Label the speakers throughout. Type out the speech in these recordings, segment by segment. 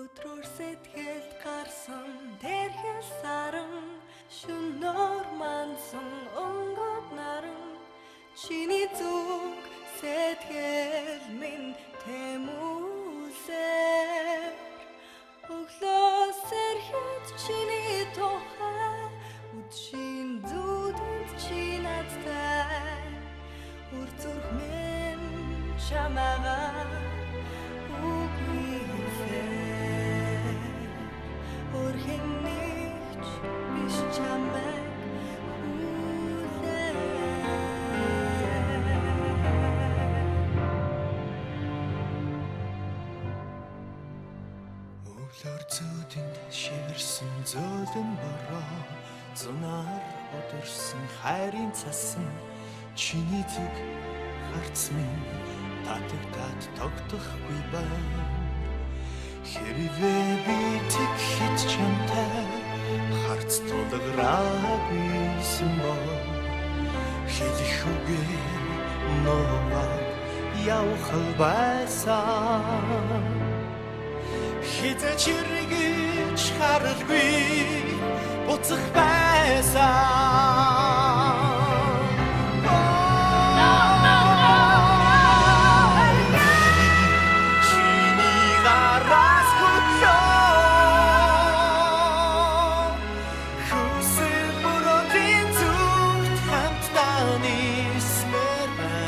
Speaker 1: Өдрөөр сэтгэлд гарсан дэрхэн саран шөнөөр мансан өнгөд наран чиний зүг сэтгэл минь тэмүүлсээр өглөө сэрхэд чиний тухай үдшийн зүудэнд чи надтай үр зүрх минь чамайгаа
Speaker 2: Өглөөр зүудэнд шивэрсэн зөөлөн бороо зунаар одорсон хайрын цасан чиний зүг харц минь татагтаад тогтохгүй байна хэрвээ би тэг хит чамтай харц тулгараагүйсэн бол хэлэх үгүй новаг явах байсан Хизээч эргэж харалгүй буцах байсан Чиний гараас хөтлөө Хүсэл мөрөдийн зүгт хамтдаа нисмээр байна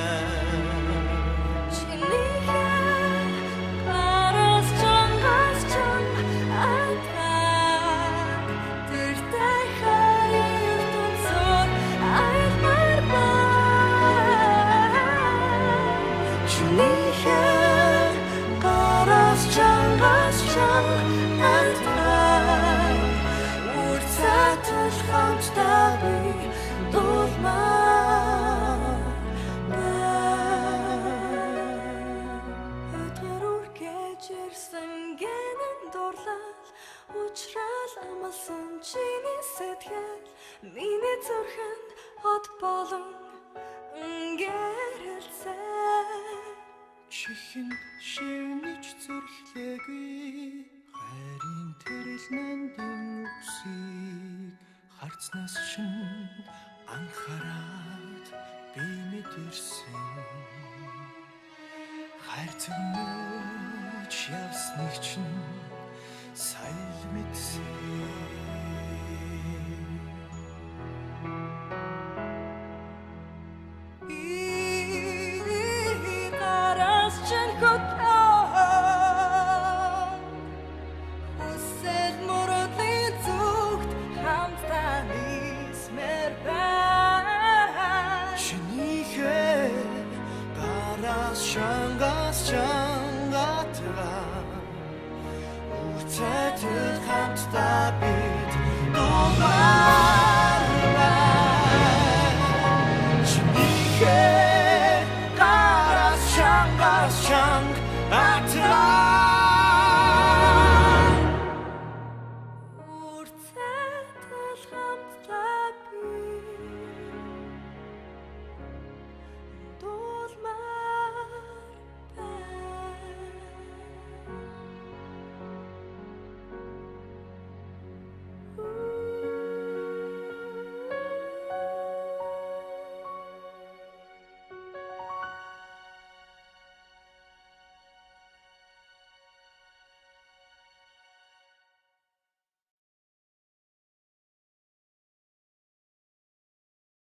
Speaker 2: Учрал амлсан чиний сэтгэл миний зүрхэнд хот болон гэрэлцээ Чихэн шивнэж зүрхлээгүй хайрын тэрэл нандин үсийг харцнаас чинь анхаарад би мэдэрсэн хайр зүгнөж явсныг чинь сайн мэдсэн Шангас чангатра Үтэтэр хамтдаа бид дуулаарай Чинийхээ